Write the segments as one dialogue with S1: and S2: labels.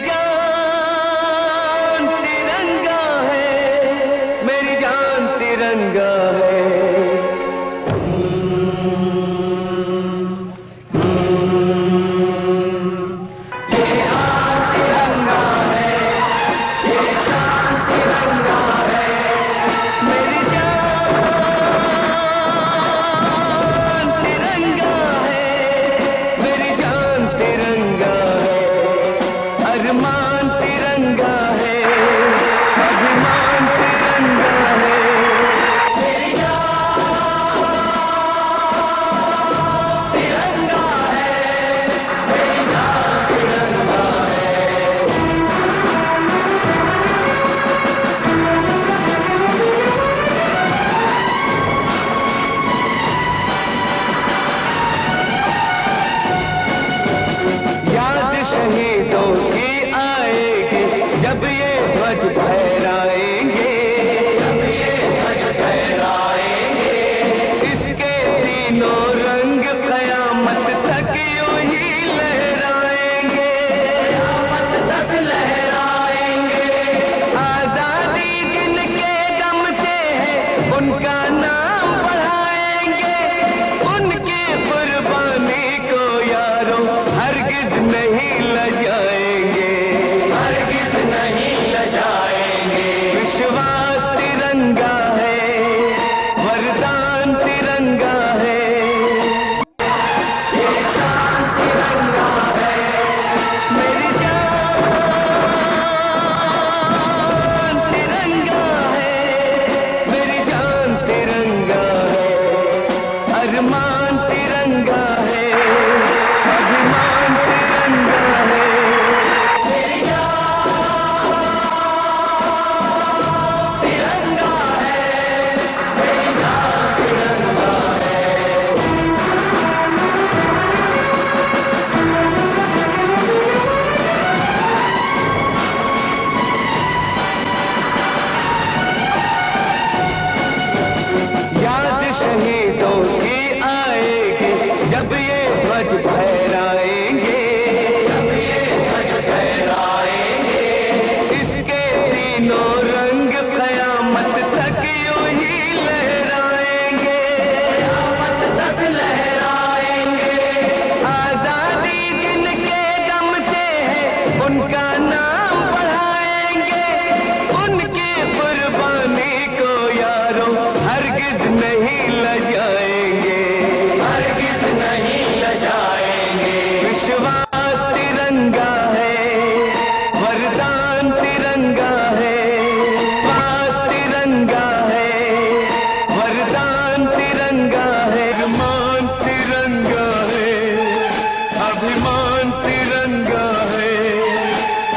S1: जान तिरंगा है, मेरी जान तिरंगा है। ये हाथ तिरंगा है, ये शान तिरंगा है, मेरी जान तिरंगा है, मेरी जान तिरंगा है। अरमान तिरंगा है, अभिमान तिरंगा है, मेरी जान तिरंगा है, मेरी जान तिरंगा है। याद शहीदों की आएगी जब ये ध्वज फहराएंगे, जब ये ध्वज फहराएंगे। इसके तीनों रंग कयामत तक यूं ही लहराएंगे, कयामत तक लहराएंगे। आजादी जिनके दम से है उनका नाम बढ़ाएंगे, उनकी कुर्बानी को यारों हरगिज नहीं लजाएंगे, हरगिज नहीं लजाएंगे। विश्वास तिरंगा है, वरदान तिरंगा है, ये शान तिरंगा है, मेरी जान तिरंगा है, मेरी जान तिरंगा है। अरमान तिरंगा है, अभिमान तिरंगा है, मेरी जान तिरंगा है, मेरी जान तिरंगा है। याद शहीदों की आएगी जब ये ध्वज फहराएंगे, जब ये ध्वज फहराएंगे। इसके तीनों रंग कयामत तक यूं ही लहराएंगे, कयामत तक लहराएंगे। आजादी जिनके दम से है उनका नाम बढ़ाएंगे, उनकी कुर्बानी को यारों हरगिज नहीं लजाएंगे, हरगिज नहीं लजाएंगे। विश्वास तिरंगा है, वरदान तिरंगा है, विश्वास तिरंगा है, वरदान तिरंगा है। अभिमान तिरंगा है, अभिमान तिरंगा है,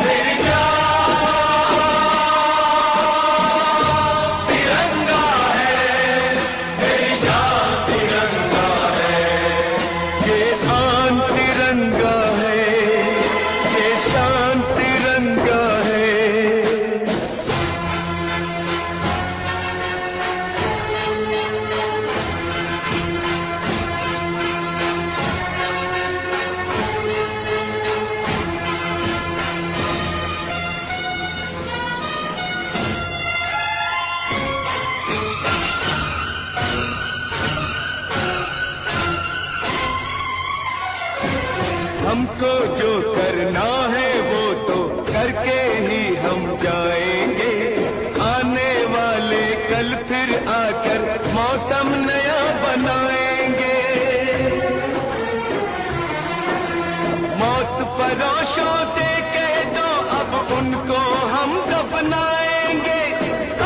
S1: मेरी जान तिरंगा है, मेरी जान तिरंगा है। ये आन तिरंगा है, ये शान तिरंगा है। हमको जो करना है वो तो करके ही हम जाएंगे। आने वाले कल फिर आकर मौसम नया बनाएंगे। मौत फरोशों से कह दो अब उनको हम दफनाएंगे।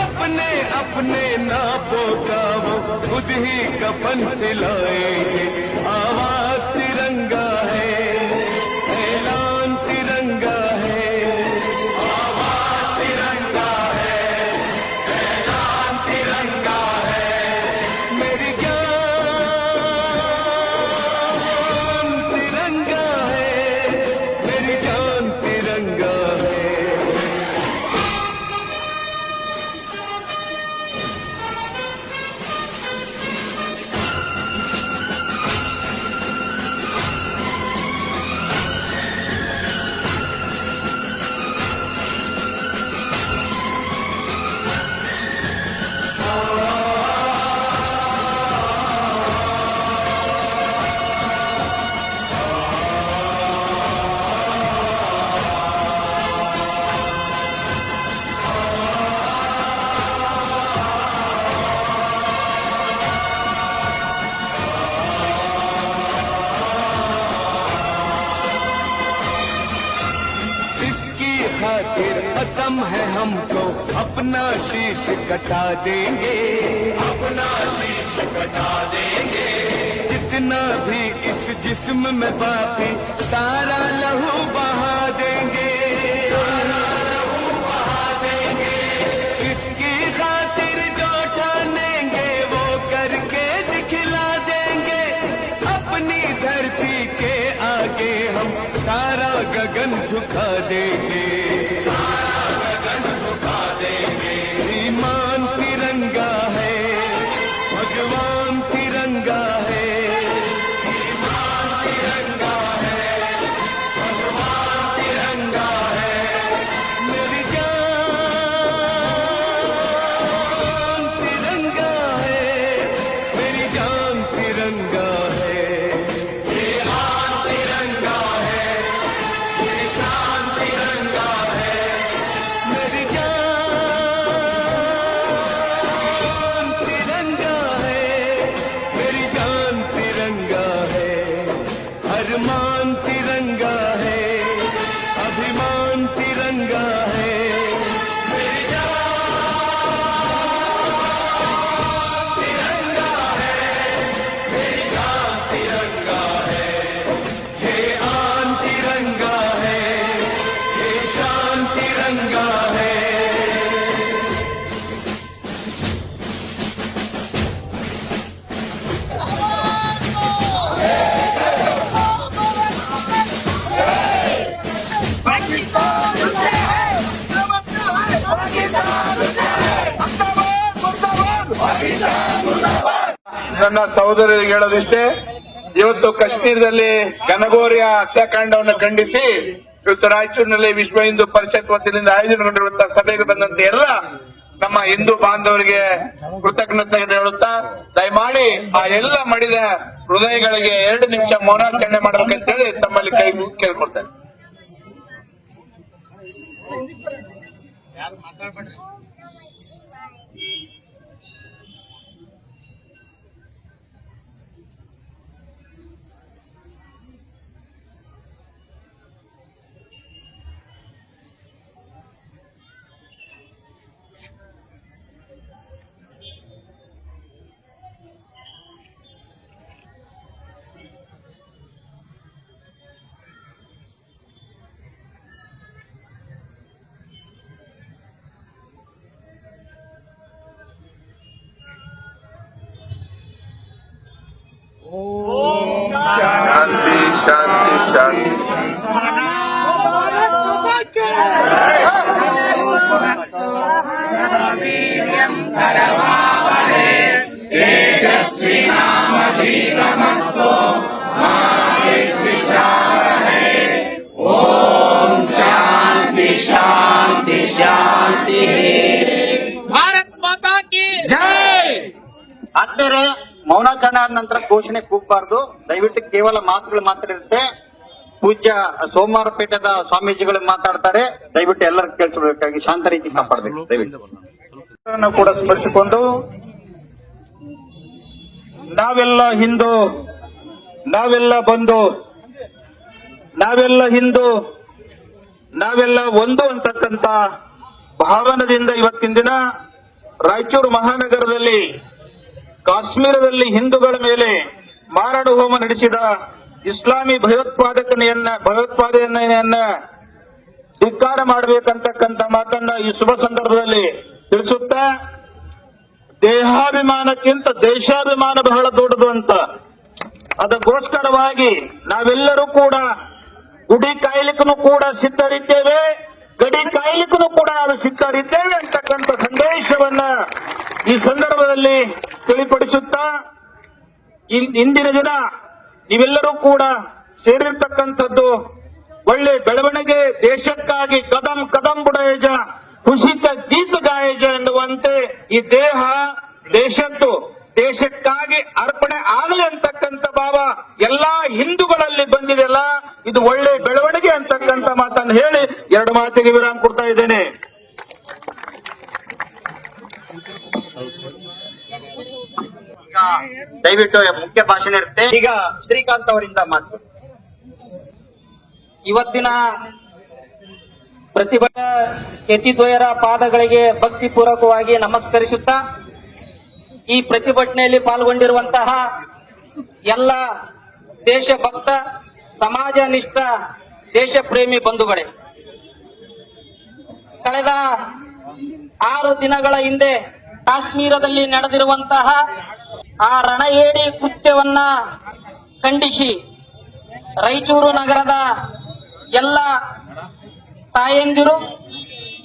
S1: अपने अपने नापों का वो खुद ही कफन सिलाएंगे। आवाज तिरंगा है, ऐलान तिरंगा है, आवाज तिरंगा है, ऐलान तिरंगा है, मेरी जान तिरंगा है, मेरी जान तिरंगा है। खातिर कसम है हमको अपना शीश कटा देंगे, अपना शीश कटा देंगे। जितना भी इस जिस्म में बाकी सारा लहू बहा देंगे, सारा लहू बहा देंगे। इसकी खातिर जो ठानेंगे वो करके दिखला देंगे। अपनी धरती के आगे हम सारा गगन झुका देंगे, सारा गगन झुका देंगे। ईमान तिरंगा है, भगवान तिरंगा है, ईमान तिरंगा है, भगवान तिरंगा है। मेरी जान तिरंगा है, मेरी जान तिरंगा है। ये आन तिरंगा है, ये शान तिरंगा है। मेरी जान तिरंगा है, मेरी जान तिरंगा है। अरमान तिरंगा है, अभिमान तिरंगा है। मेरी जान तिरंगा है, मेरी जान तिरंगा है। ये आन तिरंगा है, ये शान तिरंगा है।
S2: ನನ್ನ ಸಹೋದರರಿಗೆ ಹೇಳೋದಿಷ್ಟೇ, ಇವತ್ತು ಕಾಶ್ಮೀರದಲ್ಲಿ ಘನಘೋರ ಹತ್ಯಾಕಾಂಡವನ್ನು ಖಂಡಿಸಿ ಇವತ್ತು ರಾಯಚೂರಿನಲ್ಲಿ ವಿಶ್ವ ಹಿಂದೂ ಪರಿಷತ್ ವತಿಯಿಂದ ಆಯೋಜನೆಗೊಂಡಿರುವಂತಹ ಸಭೆಗೆ ಬಂದಂತ ಎಲ್ಲ ನಮ್ಮ ಹಿಂದೂ ಬಾಂಧವರಿಗೆ ಕೃತಜ್ಞತೆ ಹೇಳುತ್ತಾ ದಯಮಾಡಿ ಆ ಎಲ್ಲ ಮಡಿದ ಹೃದಯಗಳಿಗೆ 2 ನಿಮಿಷ ಮೌನಾಚರಣೆ ಮಾಡಬೇಕಂತ ಹೇಳಿ ತಮ್ಮಲ್ಲಿ ಕೈ ಕೇಳ್ಕೊಳ್ತೇನೆ. ಶಾಂತಿ ಶಾಂತಿ ಶಾಂತಿ.
S3: ಭಾರತ್ ಮಾತಾ ಕಿ
S4: ಜೈ. ಆದ್ಮೇಲೆ ಮೌನಾಚರಣೆ ಆದ ನಂತರ ಘೋಷಣೆ ಕೂಗಬಾರ್ದು, ದಯವಿಟ್ಟು ಕೇವಲ ಮಾತುಗಳು ಮಾತ್ರ ಇರುತ್ತೆ. ಪೂಜ್ಯ ಸೋಮವಾರ ಪೀಠದ ಸ್ವಾಮೀಜಿಗಳು ಮಾತಾಡ್ತಾರೆ, ದಯವಿಟ್ಟು ಎಲ್ಲರೂ ಕೇಳಿಸಬೇಕಾಗಿ ಶಾಂತ ರೀತಿ ಕಾಪಾಡಬೇಕು ದಯವಿಟ್ಟು. ಕೂಡ ಸ್ಮರಿಸಿಕೊಂಡು ನಾವೆಲ್ಲ ಹಿಂದೂ, ನಾವೆಲ್ಲ ಬಂಧು, ನಾವೆಲ್ಲ ಹಿಂದೂ, ನಾವೆಲ್ಲ ಒಂದು ಅಂತಕ್ಕಂತ ಭಾವನದಿಂದ ಇವತ್ತಿನ ದಿನ ರಾಯಚೂರು ಮಹಾನಗರದಲ್ಲಿ ಕಾಶ್ಮೀರದಲ್ಲಿ ಹಿಂದೂಗಳ ಮೇಲೆ ಮಾರಣ ಹೋಮ ನಡೆಸಿದ ಇಸ್ಲಾಮಿ ಭಯೋತ್ಪಾದನೆಯನ್ನ ಧಿಕ್ಕಾರ ಮಾಡಬೇಕಂತಕ್ಕಂಥ ಮಾತನ್ನ ಈ ಶುಭ ಸಂದರ್ಭದಲ್ಲಿ ತಿಳಿಸುತ್ತಾ, ದೇಹಾಭಿಮಾನಕ್ಕಿಂತ ದೇಶಾಭಿಮಾನ ಬಹಳ ದೊಡ್ಡದು ಅಂತ, ಅದಕ್ಕೋಸ್ಕರವಾಗಿ ನಾವೆಲ್ಲರೂ ಕೂಡ ಗುಡಿ ಕಾಯ್ಲಿಕ್ಕೂ ಕೂಡ ಸಿದ್ಧರಿದ್ದೇವೆ, ಗಡಿ ಕಾಯ್ಲಿಕ್ಕೂ ಕೂಡ ನಾವು ಸಿದ್ಧರಿದ್ದೇವೆ ಅಂತಕ್ಕಂಥ ಸಂದೇಶವನ್ನ ಈ ಸಂದರ್ಭದಲ್ಲಿ ತಿಳಿಪಡಿಸುತ್ತಾ, ಇಂದಿನ ದಿನ ನೀವೆಲ್ಲರೂ ಕೂಡ ಸೇರಿರ್ತಕ್ಕಂಥದ್ದು ಒಳ್ಳೆ ಬೆಳವಣಿಗೆ, ದೇಶಕ್ಕಾಗಿ ಕದಂ ಕದಂ ಬುಡಾಯಜ ಕುಸಿತ ಗೀತ ಗಾಯಜ ಎನ್ನುವಂತೆ ಈ ದೇಹ ದೇಶದ್ದು ದೇಶಕ್ಕಾಗಿ ಅರ್ಪಣೆ ಆಗಲಿ ಅಂತಕ್ಕಂಥ ಭಾವ ಎಲ್ಲಾ ಹಿಂದೂಗಳಲ್ಲಿ ಬಂದಿದೆಯಲ್ಲ, ಇದು ಒಳ್ಳೆ ಬೆಳವಣಿಗೆ ಅಂತಕ್ಕಂಥ ಮಾತನ್ನು ಹೇಳಿ 2 ಮಾತಿಗೆ ವಿರಾಮ ಕೊಡ್ತಾ ಇದ್ದೇನೆ. ಈಗ ದಯವಿಟ್ಟು ಮುಖ್ಯ ಭಾಷಣ ಇರುತ್ತೆ. ಈಗ ಶ್ರೀಕಾಂತ್ ಅವರಿಂದ ಮಾತು. ಇವತ್ತಿನ
S3: ಯತಿದ್ವಯರ ಪಾದಗಳಿಗೆ ಭಕ್ತಿಪೂರ್ವಕವಾಗಿ ನಮಸ್ಕರಿಸುತ್ತಾ ಈ ಪ್ರತಿಭಟನೆಯಲ್ಲಿ ಪಾಲ್ಗೊಂಡಿರುವಂತಹ ಎಲ್ಲ ದೇಶಭಕ್ತ ಸಮಾಜ ನಿಷ್ಠ ದೇಶ ಪ್ರೇಮಿ ಬಂಧುಗಳೇ, ಕಳೆದ 6 ದಿನಗಳ ಹಿಂದೆ ಕಾಶ್ಮೀರದಲ್ಲಿ ನಡೆದಿರುವಂತಹ ಆ ರಣಹೇಡಿ ಕೃತ್ಯವನ್ನ ಖಂಡಿಸಿ ರಾಯಚೂರು ನಗರದ ಎಲ್ಲ ತಾಯಂದಿರು,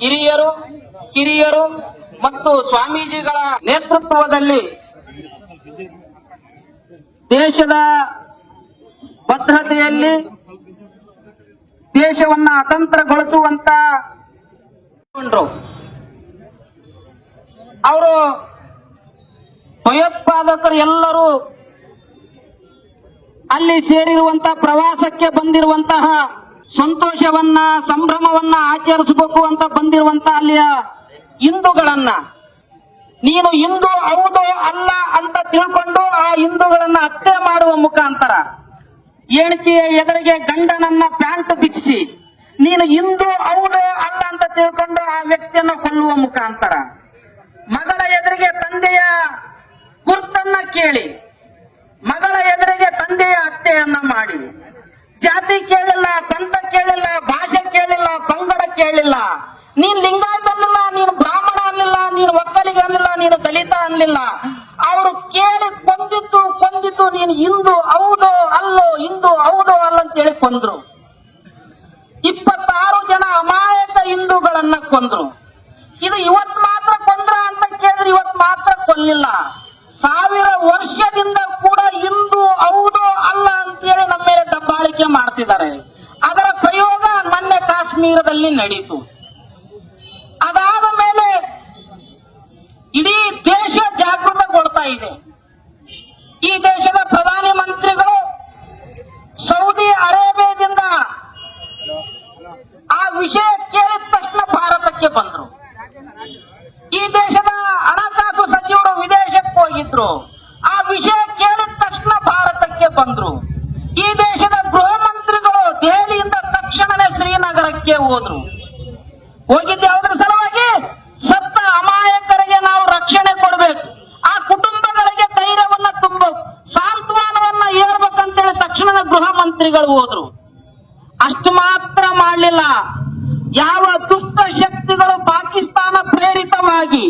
S3: ಹಿರಿಯರು, ಕಿರಿಯರು ಮತ್ತು ಸ್ವಾಮೀಜಿಗಳ ನೇತೃತ್ವದಲ್ಲಿ ದೇಶದ ಭದ್ರತೆಯಲ್ಲಿ ದೇಶವನ್ನ ಅತಂತ್ರಗೊಳಿಸುವಂತ ಅವರು ಭಯೋತ್ಪಾದಕರು ಎಲ್ಲರೂ ಅಲ್ಲಿ ಸೇರಿರುವಂತಹ ಪ್ರವಾಸಕ್ಕೆ ಬಂದಿರುವಂತಹ ಸಂತೋಷವನ್ನ ಸಂಭ್ರಮವನ್ನ ಆಚರಿಸಬೇಕು ಅಂತ ಬಂದಿರುವಂತಹ ಅಲ್ಲಿಯ ಹಿಂದೂಗಳನ್ನ ನೀನು ಹಿಂದೂ ಹೌದೋ ಅಲ್ಲ ಅಂತ ತಿಳ್ಕೊಂಡು ಆ ಹಿಂದೂಗಳನ್ನ ಹತ್ಯೆ ಮಾಡುವ ಮುಖಾಂತರ ಹೆಂಡತಿಯ ಎದುರಿಗೆ ಗಂಡನನ್ನ ಪ್ಯಾಂಟ್ ಬಿಚ್ಚಿಸಿ ನೀನು ಹಿಂದೂ ಹೌದೋ ಅಲ್ಲ ಅಂತ ತಿಳ್ಕೊಂಡು ಆ ವ್ಯಕ್ತಿಯನ್ನ ಕೊಲ್ಲುವ ಮುಖಾಂತರ ಮಗಳ ಎದುರಿಗೆ ತಂದೆಯ ಗುರ್ತನ್ನ ಕೇಳಿ ಮಗಳ ಎದುರಿಗೆ ತಂದೆಯ ಹತ್ಯೆಯನ್ನ ಮಾಡಿ ಜಾತಿ ಕೇಳಿಲ್ಲ, ಪಂಥ ಕೇಳಿಲ್ಲ, ಭಾಷೆ ಕೇಳಿಲ್ಲ, ಪಂಗಡ ಕೇಳಿಲ್ಲ, ನೀನ್ ಲಿಂಗಾಯತ ಅನ್ನಿಲ್ಲ, ನೀನು ಬ್ರಾಹ್ಮಣ ಅನ್ನಿಲ್ಲ, ನೀನು ಒಕ್ಕಲಿಗ ಅನ್ನಿಲ್ಲ, ನೀನು ದಲಿತ ಅನ್ನಿಲ್ಲ, ಅವರು ಕೇಳಿ ಕೊಂದಿದ್ದು ನೀನು ಹಿಂದೂ ಹೌದೋ ಅಲ್ಲೋ, ಹಿಂದೂ ಹೌದೋ ಅಲ್ಲ ಅಂತೇಳಿ ಕೊಂದ್ರು. 26 ಜನ ಅಮಾಯಕ ಹಿಂದೂಗಳನ್ನ ಕೊಂದ್ರು. ಇದು ಇವತ್ ಮಾತ್ರ ಕೊಂದ್ರ ಅಂತ ಕೇಳಿದ್ರೆ ಇವತ್ ಮಾತ್ರ ಕೊಲ್ಲಿಲ್ಲ. 1000 ವರ್ಷದಿಂದ ಕೂಡ ಹಿಂದೂ ಹೌದೋ ಅಲ್ಲ ಅಂತೇಳಿ ನಮ್ಮ ಮೇಲೆ ದಬ್ಬಾಳಿಕೆ ಮಾಡ್ತಿದ್ದಾರೆ. ಅದರ ಪ್ರಯೋಗ ಮೊನ್ನೆ ಕಾಶ್ಮೀರದಲ್ಲಿ ನಡೀತು. ಅದಾದ ಮೇಲೆ ಇಡೀ ದೇಶ ಜಾಗೃತಗೊಳ್ತಾ ಇದೆ. ಈ ದೇಶದ ಪ್ರಧಾನಿ ಮಂತ್ರಿಗಳು ಸೌದಿ ಅರೇಬಿಯಾದಿಂದ ಆ ವಿಷಯ ಕೇಳಿದ ತಕ್ಷಣ ಭಾರತಕ್ಕೆ ಬಂದ್ರು. ಈ ದೇಶದ ಹಣಕಾಸು ಸಚಿವರು ವಿದೇಶಕ್ಕೆ ಹೋಗಿದ್ರು. ಆ ವಿಷಯ ಕೇಳಿದ ತಕ್ಷಣ ಭಾರತಕ್ಕೆ ಬಂದ್ರು. ಈ ದೇಶದ ಗೃಹ ಮಂತ್ರಿಗಳು ದೆಹಲಿಯಿಂದ ತಕ್ಷಣವೇ ಶ್ರೀನಗರಕ್ಕೆ ಹೋದ್ರು. ಹೋಗಿದ್ದೆ ಯಾವುದ್ರ ಸಲುವಾಗಿ? ಸತ್ತ ಅಮಾಯಕರಿಗೆ ನಾವು ರಕ್ಷಣೆ ಕೊಡಬೇಕು, ಆ ಕುಟುಂಬಗಳಿಗೆ ಧೈರ್ಯವನ್ನ ತುಂಬಬೇಕು, ಸಾಂತ್ವನವನ್ನ ಏರ್ಬೇಕಂತೇಳಿ ತಕ್ಷಣದ ಗೃಹ ಮಂತ್ರಿಗಳು ಹೋದ್ರು. ಅಷ್ಟು ಮಾತ್ರ ಮಾಡಲಿಲ್ಲ. ಯಾವ ದುಷ್ಟ ಶಕ್ತಿಗಳು ಪಾಕಿಸ್ತಾನ ಪ್ರೇರಿತವಾಗಿ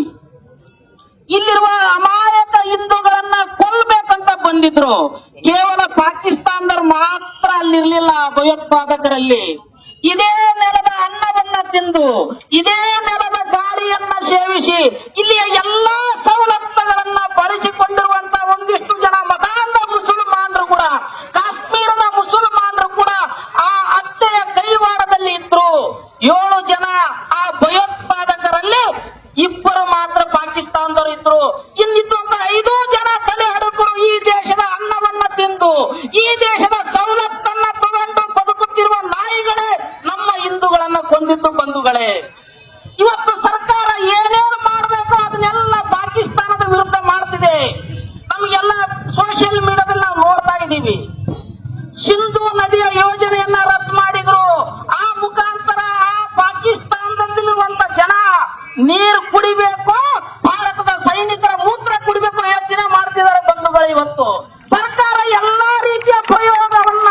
S3: ಇಲ್ಲಿರುವ ಅಮಾಯಕ ಹಿಂದೂಗಳನ್ನ ಕೊಲ್ಲಬೇಕಂತ ಬಂದಿದ್ರು, ಕೇವಲ ಪಾಕಿಸ್ತಾನದವ್ರು ಮಾತ್ರ ಅಲ್ಲಿರ್ಲಿಲ್ಲ. ಭಯೋತ್ಪಾದಕರಲ್ಲಿ ಇದೇ ನೆಲದ ಅನ್ನವನ್ನ ತಿಂದು ಇದೇ ನೆಲದ ಗಾಳಿಯನ್ನ ಸೇವಿಸಿ ಇಲ್ಲಿಯ ಎಲ್ಲಾ ಸವಲತ್ತುಗಳನ್ನ ಬಳಸಿಕೊಂಡಿರುವಂತಹ ಒಂದಿಷ್ಟು ಜನ ಮತಾಂಧ ಮುಸಲ್ಮಾನರು ಕೂಡ, ಕಾಶ್ಮೀರದ ಮುಸಲ್ಮಾನರು ಕೂಡ ಆ ಹತ್ಯೆಯ ಕೈವಾಡದಲ್ಲಿ ಇದ್ರು. 7 ಜನ ಆ ಭಯೋತ್ಪಾದಕರಲ್ಲಿ 2 ಮಾತ್ರ ಪಾಕಿಸ್ತಾನದವರು ಇದ್ರು. ಇನ್ನಿದ್ದಂತ 5 ಜನ ತಲೆ ಹಡಕರು ಈ ದೇಶದ ಅನ್ನವನ್ನ ತಿಂದು ಈ ದೇಶದ ಸವಲತ್ತನ್ನ ತಗೊಂಡು ಬದುಕುತ್ತಿರುವ ನಾಯಿಗಳೇ ನಮ್ಮ ಹಿಂದೂಗಳನ್ನ ಕೊಂದಿದ್ದು ಬಂಧುಗಳೇ. ಇವತ್ತು ಸರ್ಕಾರ ಏನೇನು ಮಾಡಬೇಕು ಅದನ್ನೆಲ್ಲ ಪಾಕಿಸ್ತಾನದ ವಿರುದ್ಧ ಮಾಡ್ತಿದೆ. ನಮಗೆಲ್ಲ ಸೋಷಿಯಲ್ ಮೀಡಿಯಾದಲ್ಲಿ ನಾವು ನೋಡ್ತಾ ಇದ್ದೀವಿ. ಸಿಂಧೂ ನದಿಯ ಯೋಜನೆಯನ್ನ ರದ್ದು ಮಾಡಿದ್ರು. ಆ ಮುಖಾಂತರ ಆ ಪಾಕಿಸ್ತಾನದಲ್ಲಿರುವಂತ ಜನ ನೀರು ಕುಡಿಬೇಕು, ಭಾರತದ ಸೈನಿಕರ ಮೂತ್ರ ಕುಡಿಬೇಕು ಯೋಚನೆ ಮಾಡ್ತಿದ್ದಾರೆ ಬಂಧುಗಳು. ಇವತ್ತು ಸರ್ಕಾರ ಎಲ್ಲಾ ರೀತಿಯ ಪ್ರಯೋಗವನ್ನ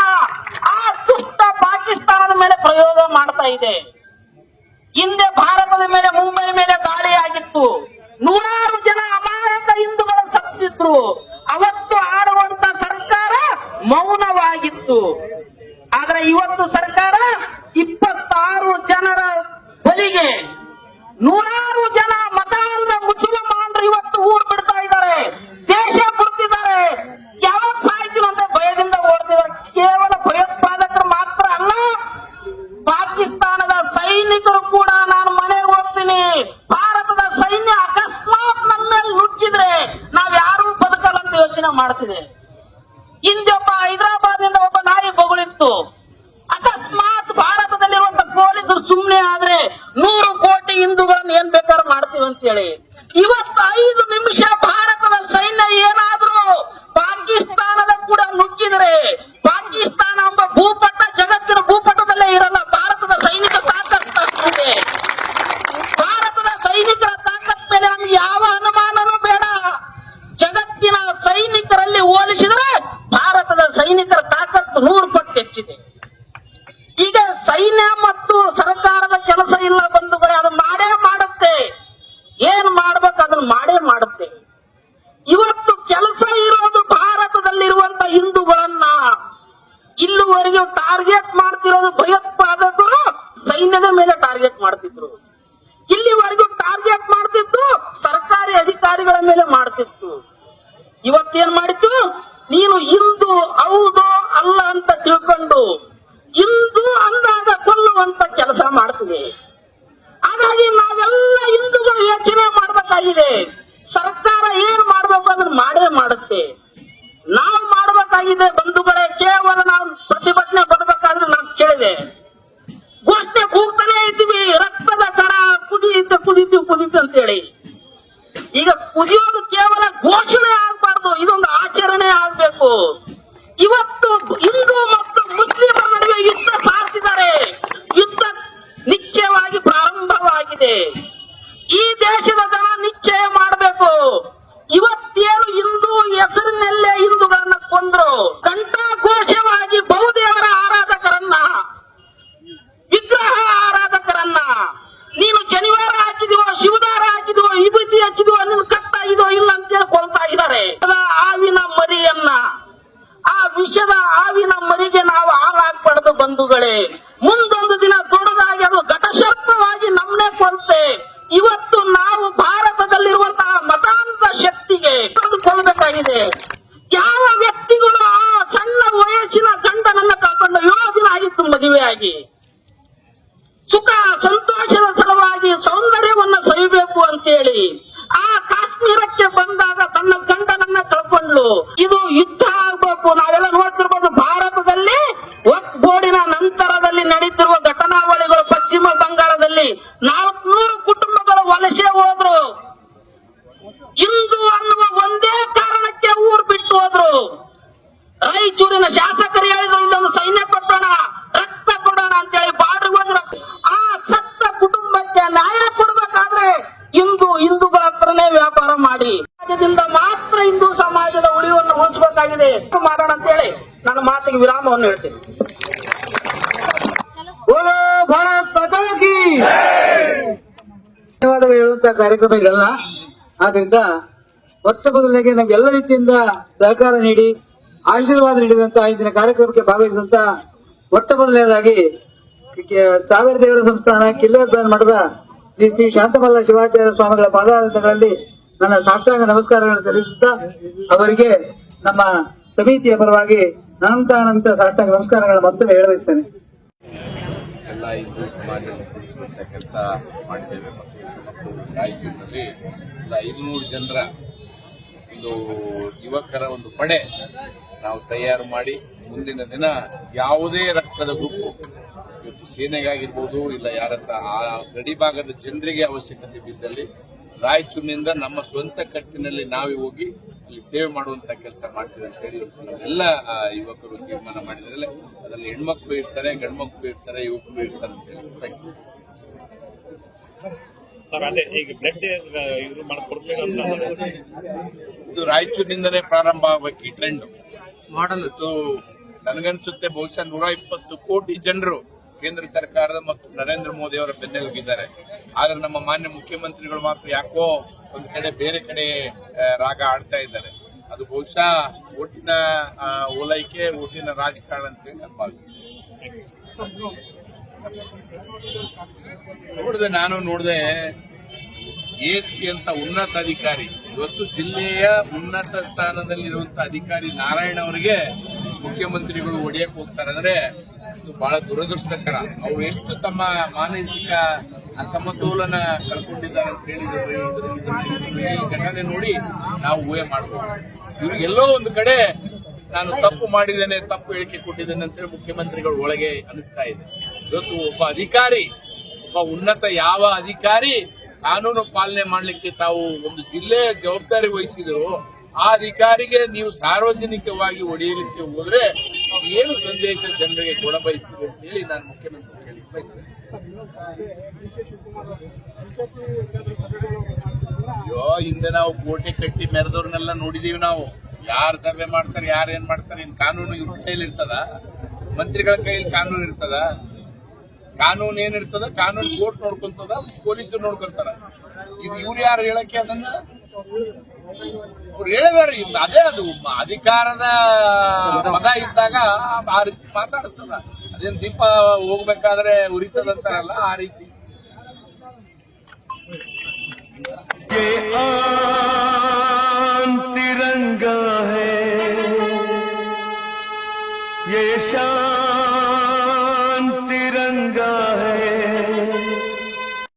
S3: ಆ ದುಷ್ಟ ಪಾಕಿಸ್ತಾನದ ಮೇಲೆ ಪ್ರಯೋಗ ಮಾಡ್ತಾ ಇದೆ. ಹಿಂದೆ ಭಾರತದ ಮೇಲೆ, ಮುಂಬೈ ಮೇಲೆ ದಾಳಿ ಆಗಿತ್ತು. 100 ಜನ ಅಮಾಯಕ ಹಿಂದೂಗಳು ಸತ್ತಿದ್ರು. ಅವತ್ತು ಆಡುವಂತ ಸರ್ಕಾರ ಮೌನವಾಗಿತ್ತು. ಆದ್ರೆ ಇವತ್ತು ಸರ್ಕಾರ 26 ಜನರ ಬಲಿಗೆ 100 ಜನ ಮತಾಂಧ ಮುಸಲ್ಮಾನರು ಇವತ್ತು ಊರು ಬಿಡ್ತಾ ಇದ್ದಾರೆ, ದೇಶ ಬಿಡ್ತಿದ್ದಾರೆ. ಯಾವಾಗ ಸಾಯ್ತಿಲ್ಲ ಅಂತ ಭಯದಿಂದ ಓಡ್ತಿದ್ದಾರೆ. ಕೇವಲ ಭಯೋತ್ಪಾದಕರು ಮಾತ್ರ ಅಲ್ಲ, ಪಾಕಿಸ್ತಾನದ ಸೈನಿಕರು ಕೂಡ ನಾನು ಮನೆಗೆ ಹೋಗ್ತೀನಿ, ಭಾರತದ ಸೈನ್ಯ ಅಕಸ್ಮಾತ್ ನಮ್ಮ ಮೇಲೆ ನುಗ್ಗಿದ್ರೆ ನಾವ್ ಯಾರು ಬದುಕಲ್ಲ ಅಂತ ಯೋಚನೆ ಮಾಡ್ತಿದೆ. ಹಿಂದೆ ಒಬ್ಬ ಹೈದರಾಬಾದ್ನಿಂದ ಒಬ್ಬ ನಾಯಿ ಬೊಗಳಿತ್ತು. ಅಕಸ್ಮಾತ್ ಭಾರತದಲ್ಲಿರುವಂತ ಪೊಲೀಸರು ಸುಮ್ಮನೆ ಆದ್ರೆ 100 ಕೋಟಿ ಹಿಂದೂಗಳನ್ನ ಏನ್ ಬೇಕಾದ್ರೂ ಮಾಡ್ತೀವಿ ಅಂತ ಹೇಳಿ ಇವತ್ತು 5 ನಿಮಿಷ ಭಾರತದ ಸೈನ್ಯ ಏನಾದ್ರೂ ಪಾಕಿಸ್ತಾನದ ಕೂಡ ನುಗ್ಗಿದ್ರೆ ಪಾಕಿಸ್ತಾನ ಎಂಬ ಭೂಪಟ ಜಗತ್ತಿನ ಭೂಪಟದಲ್ಲೇ ಇರಲ್ಲ. ಭಾರತದ ಸೈನಿಕ ತಾಕತ್ತಿದೆ. ಮಾಡ್ತಿದ್ರು. ಇಲ್ಲಿವರೆಗೂ ಟಾರ್ಗೆಟ್ ಮಾಡ್ತಿದ್ರು, ಸರ್ಕಾರಿ ಅಧಿಕಾರಿಗಳ ಮೇಲೆ ಮಾಡ್ತಿತ್ತು. ಇವತ್ತೇನ್ ಮಾಡಿತ್ತು, ನೀನು ಹಿಂದೂ ಹೌದು ಅಲ್ಲ ಅಂತ ತಿಳ್ಕೊಂಡು ಹಿಂದೂ ಅಂದಾಗ ಕೊಲ್ಲುವಂತ ಕೆಲಸ ಮಾಡ್ತಿದೆ. ಹಾಗಾಗಿ ನಾವೆಲ್ಲ ಹಿಂದೂಗಳು ಯೋಚನೆ ಮಾಡಬೇಕಾಗಿದೆ. ಸರ್ಕಾರ ಏನ್ ಮಾಡ್ಬೇಕು ಅದನ್ನ ಮಾಡೇ ಮಾಡುತ್ತೆ. ನಾವು ಮಾಡಬೇಕಾಗಿದೆ ಬಂಧುಗಳೇ. ಕೇವಲ ನಾವು ಪ್ರತಿಭಟನೆ ಬರಬೇಕಾದ್ರೆ ನಾವು ಕೇಳಿದೆ, ಘೋಷಣೆ ಕೂಗ್ತಾನೆ ಇದ್ದೀವಿ, ರಕ್ತದ ಕಣ ಕುದೀತು ಕುದೀತು ಕುದೀತು ಅಂತೇಳಿ. ಈಗ ಕುದಿಯೋದು ಕೇವಲ ಘೋಷಣೆ ಆಗ್ಬಾರ್ದು, ಇದೊಂದು ಆಚರಣೆ ಆಗ್ಬೇಕು. ಇವತ್ತು ಹಿಂದೂ ಮತ್ತು ಮುಸ್ಲಿಮರ ನಡುವೆ ಯುದ್ಧ ಸಾರ್ತಿದ್ದಾರೆ. ಯುದ್ಧ ನಿಶ್ಚಯವಾಗಿ ಪ್ರಾರಂಭವಾಗಿದೆ. ಈ ದೇಶದ ಜನ ನಿಶ್ಚಯ ಮಾಡಬೇಕು. ಇವತ್ತೇನು ಹಿಂದೂ ಹೆಸರಿನಲ್ಲೇ ಹಿಂದೂಗಳನ್ನ ಕೊಂದ್ರು, ಕಂಠಘೋಷವಾಗಿ ಬಹುದೇವರ ಆರಾಧಕರನ್ನ, ವಿಗ್ರಹ ಆರಾಧಕರನ್ನ ನೀನು ಶನಿವಾರ ಹಾಕಿದೀವೋ, ಶಿವದಾರ ಹಾಕಿದೀವೋ, ವಿಭೂತಿ ಹಚ್ಚಿದೀವೋ, ನಿನ್ ಕಟ್ಟಾಗಿದೋ ಇಲ್ಲ ಅಂತೇಳಿ ಕೊಳ್ತಾ ಇದ್ದಾರೆ. ಹಾವಿನ ಮರಿಯನ್ನ, ಆ ವಿಷದ ಹಾವಿನ ಮರಿಗೆ ನಾವು ಹಾಲಾಗ್ಬಾರ್ದು ಬಂಧುಗಳೇ. ಮುಂದೊಂದು ದಿನ ದೊಡ್ಡದಾಗಿ ಅದು ಘಟಸರ್ಪವಾಗಿ ನಮ್ಮನ್ನೇ ಕೊಲ್ತೆ. ಇವತ್ತು ನಾವು ಭಾರತದಲ್ಲಿರುವಂತಹ ಮತಾಂಧ ಶಕ್ತಿಗೆ ಕೊಲ್ಲಬೇಕಾಗಿದೆ. ಯಾವ ವ್ಯಕ್ತಿಗಳು ಆ ಸಣ್ಣ ವಯಸ್ಸಿನ ಗಂಡನನ್ನ ಕಳ್ಕೊಂಡು 7 ದಿನ ಆಗಿತ್ತು ಮದುವೆಯಾಗಿ, ಸುಖ ಸಂತೋಷದ ಸಲುವಾಗಿ ಸೌಂದರ್ಯವನ್ನ ಸವಿಬೇಕು ಅಂತೇಳಿ ಆ ಕಾಶ್ಮೀರಕ್ಕೆ ಬಂದಾಗ ತನ್ನ ಗಂಡನನ್ನ ಕಳ್ಕೊಂಡ್ಲು. ಇದು ಯುದ್ಧ ಆಗ್ಬೇಕು. ನಾವೆಲ್ಲ ನೋಡ್ತಿರ್ಬೋದು ಭಾರತದಲ್ಲಿ ವಕ್ಫ್ ಬೋರ್ಡಿನ ನಂತರದಲ್ಲಿ ನಡೀತಿರುವ ಘಟನಾವಳಿಗಳು. ಪಶ್ಚಿಮ ಬಂಗಾಳದಲ್ಲಿ 400 ಕುಟುಂಬಗಳು ವಲಸೆ ಹೋದ್ರು. ಹಿಂದೂ ಅನ್ನುವ ಒಂದೇ ಕಾರಣಕ್ಕೆ ಊರು ಬಿಟ್ಟು ಹೋದ್ರು. ರಾಯಚೂರಿನ ಶಾಸಕರು ಹೇಳಿದ್ರು, ಇಲ್ಲೊಂದು ಸೈನ್ಯ ಕೊಟ್ಟೋಣ, ರಕ್ತ ಕೊಡೋಣ ಅಂತೇಳಿ ಬಾರ್ಡರ್ ಹೋದ್ರ. ಆ ಸತ್ತ ಕುಟುಂಬಕ್ಕೆ ನ್ಯಾಯ ಕೊಡಬೇಕಾದ್ರೆ ಹಿಂದೂಗಳ ಹತ್ರನೇ ವ್ಯಾಪಾರ ಮಾಡಿ ಸಮಾಜದಿಂದ ಮಾತ್ರ ಹಿಂದೂ ಸಮಾಜದ ಉಳಿವನ್ನು ಉಳಿಸಬೇಕಾಗಿದೆ. ಮಾಡೋಣ ಅಂತೇಳಿ ನನ್ನ ಮಾತಿಗೆ ವಿರಾಮವನ್ನು ಹೇಳ್ತೀನಿ. ಭಾರತ್ ಮಾತಾ ಕೀ ಧನ್ಯವಾದಗಳು ಹೇಳುವಂತಹ ಕಾರ್ಯಕ್ರಮ ಇದಲ್ಲ. ಆದ್ರಿಂದ ಮೊಟ್ಟ ಮೊದಲಿಗೆ ನಮ್ಗೆ ಎಲ್ಲ ರೀತಿಯಿಂದ ಸಹಕಾರ ನೀಡಿ ಆಶೀರ್ವಾದ ನೀಡಿದಂತಹ ಇಂದಿನ ಕಾರ್ಯಕ್ರಮಕ್ಕೆ ಭಾಗವಹಿಸಿದಂತ ಮೊಟ್ಟ ಮೊದಲನೇದಾಗಿ ಸಾವಿರ ದೇವರ ಸಂಸ್ಥಾನ ಕಿಲ್ಲರ್ ಮಠದ ಶ್ರೀ ಶ್ರೀ ಶಾಂತಮಲ್ಲ ಶಿವಾಚಾರ್ಯ ಸ್ವಾಮಿಗಳ ಪಾದಾರಗಳಲ್ಲಿ ನನ್ನ ಸಾಷ್ಟಾಂಗ ನಮಸ್ಕಾರಗಳನ್ನು ಸಲ್ಲಿಸುತ್ತಾ ಅವರಿಗೆ ನಮ್ಮ ಸಮಿತಿಯ ಪರವಾಗಿ ಅನಂತ ಸಾಷ್ಟಾಂಗ ನಮಸ್ಕಾರಗಳನ್ನು ಮತ್ತೊಮ್ಮೆ ಹೇಳಬಯಸ್ತೇನೆ.
S5: ಎಲ್ಲ ಹಿಂದೂ ಸಮಾಜವನ್ನು ಉಳಿಸುವಂತ ಕೆಲಸ ಮಾಡಿದ್ದೇವೆ ಮತ್ತು ರಾಯಚೂರಿನಲ್ಲಿ 500 ಜನರ ಒಂದು ಯುವಕರ ಒಂದು ಪಡೆ ನಾವು ತಯಾರು ಮಾಡಿ ಮುಂದಿನ ದಿನ ಯಾವುದೇ ರಕ್ತದ ಗುಂಪು ಇವತ್ತು ಸೇನೆಗಾಗಿರ್ಬೋದು ಇಲ್ಲ ಯಾರ ಸಹ ಆ ಗಡಿ ಭಾಗದ ಜನರಿಗೆ ಅವಶ್ಯಕತೆ ಬಿದ್ದಲ್ಲಿ ರಾಯಚೂರಿನಿಂದ ನಮ್ಮ ಸ್ವಂತ ಖರ್ಚಿನಲ್ಲಿ ನಾವೇ ಹೋಗಿ ಅಲ್ಲಿ ಸೇವೆ ಮಾಡುವಂತ ಕೆಲಸ ಮಾಡ್ತೀವಿ ಅಂತ ಹೇಳಿ ನಾವೆಲ್ಲ ಯುವಕರು ತೀರ್ಮಾನ ಮಾಡಿದ್ರೆ ಅದರಲ್ಲಿ ಹೆಣ್ಮಕ್ಳು ಇರ್ತಾರೆ, ಗಂಡು ಮಕ್ಕಳು ಇರ್ತಾರೆ, ಯುವಕರು ಇರ್ತಾರೆ ಅಂತ ಹೇಳಿ ಬಯಸ್ತೀವಿ. ಇದು ರಾಯಚೂರಿನಿಂದಲೇ ಪ್ರಾರಂಭ ಆಗಬೇಕು ಈ ಟ್ರೆಂಡ್ ಮಾಡಲ್. ನನಗನ್ಸುತ್ತೆ ಬಹುಶಃ 120 ಕೋಟಿ ಜನರು ಕೇಂದ್ರ ಸರ್ಕಾರದ ಮತ್ತು ನರೇಂದ್ರ ಮೋದಿ ಅವರ ಬೆನ್ನೆಲುಗಿದ್ದಾರೆ. ಆದ್ರೆ ನಮ್ಮ ಮಾನ್ಯ ಮುಖ್ಯಮಂತ್ರಿಗಳು ಮಾತ್ರ ಯಾಕೋ ಒಂದು ಕಡೆ ಬೇರೆ ಕಡೆ ರಾಗ ಆಡ್ತಾ ಇದ್ದಾರೆ. ಅದು ಬಹುಶಃ ಓಟಿನ ಓಲೈಕೆ, ಓಟಿನ ರಾಜಕಾರಣ ಅಂತ ಹೇಳಿ ನಾನು ಭಾವಿಸ್ತೀನಿ. ನಾನು ನೋಡಿದೆ ASP ಅಂತ ಉನ್ನತ ಅಧಿಕಾರಿ ಇವತ್ತು ಜಿಲ್ಲೆಯ ಉನ್ನತ ಸ್ಥಾನದಲ್ಲಿರುವಂತಹ ಅಧಿಕಾರಿ ನಾರಾಯಣ ಅವರಿಗೆ ಮುಖ್ಯಮಂತ್ರಿಗಳು ಒಡೆಯಕ್ಕೆ ಹೋಗ್ತಾರೆ ಅಂದ್ರೆ ಇದು ಬಹಳ ದುರದೃಷ್ಟಕರ. ಅವರು ಎಷ್ಟು ತಮ್ಮ ಮಾನಸಿಕ ಅಸಮತೋಲನ ಕಳ್ಕೊಂಡಿದ್ದಾರೆ ಅಂತ ಹೇಳಿದ್ರೆ ಈ ಘಟನೆ ನೋಡಿ ನಾವು ಊಹೆ ಮಾಡಬಹುದು. ಇವ್ರಿಗೆಲ್ಲೋ ಒಂದು ಕಡೆ ನಾನು ತಪ್ಪು ಮಾಡಿದ್ದೇನೆ, ತಪ್ಪು ಹೇಳಿಕೆ ಕೊಟ್ಟಿದ್ದೇನೆ ಅಂತೇಳಿ ಮುಖ್ಯಮಂತ್ರಿಗಳು ಒಳಗೆ ಅನಿಸ್ತಾ ಇದೆ. ಇವತ್ತು ಒಬ್ಬ ಅಧಿಕಾರಿ, ಒಬ್ಬ ಉನ್ನತ ಯಾವ ಅಧಿಕಾರಿ ಕಾನೂನು ಪಾಲನೆ ಮಾಡಲಿಕ್ಕೆ ತಾವು ಒಂದು ಜಿಲ್ಲೆಯ ಜವಾಬ್ದಾರಿ ವಹಿಸಿದ್ರು, ಆ ಅಧಿಕಾರಿಗೆ ನೀವು ಸಾರ್ವಜನಿಕವಾಗಿ ಹೊಡೆಯಲಿಕ್ಕೆ ಹೋದ್ರೆ ಏನು ಸಂದೇಶ ಜನರಿಗೆ ಕೊಡಬಯಸ್ತೀರಿ ಅಂತ ಹೇಳಿ ನಾನು ಮುಖ್ಯಮಂತ್ರಿ ಕೇಳಿ ಬಯಸ್ತೇನೆ. ಅಯ್ಯೋ, ಹಿಂದೆ ನಾವು ಕೋಟೆ ಕಟ್ಟಿ ಮೆರೆದವ್ರನ್ನೆಲ್ಲ ನೋಡಿದೀವಿ. ನಾವು ಯಾರು ಸಭೆ ಮಾಡ್ತಾರೆ, ಯಾರು ಏನ್ ಮಾಡ್ತಾರೆ, ಇನ್ ಕಾನೂನು ಇವ್ರ ಕೈಯಲ್ಲಿ ಇರ್ತದ? ಮಂತ್ರಿಗಳ ಕೈಯಲ್ಲಿ ಕಾನೂನು ಇರ್ತದ? ಕಾನೂನು ಏನಿರ್ತದ, ಕಾನೂನು ಕೋರ್ಟ್ ನೋಡ್ಕೊಂತದ, ಪೊಲೀಸರು ನೋಡ್ಕೊಂತಾರ. ಇದು ಇವ್ರು ಯಾರು ಹೇಳಕ್ಕೆ ಅದನ್ನ ಅವ್ರು ಹೇಳಿದಾರೆ. ಅದೇ ಅದು ಅಧಿಕಾರದ ಪದ ಇದ್ದಾಗ ಆ ರೀತಿ ಮಾತಾಡಿಸ್ತದ. ಅದೇನ್ ದೀಪ ಹೋಗ್ಬೇಕಾದ್ರೆ ಉರಿತದಂತಾರಲ್ಲ ಆ ರೀತಿ.
S1: ये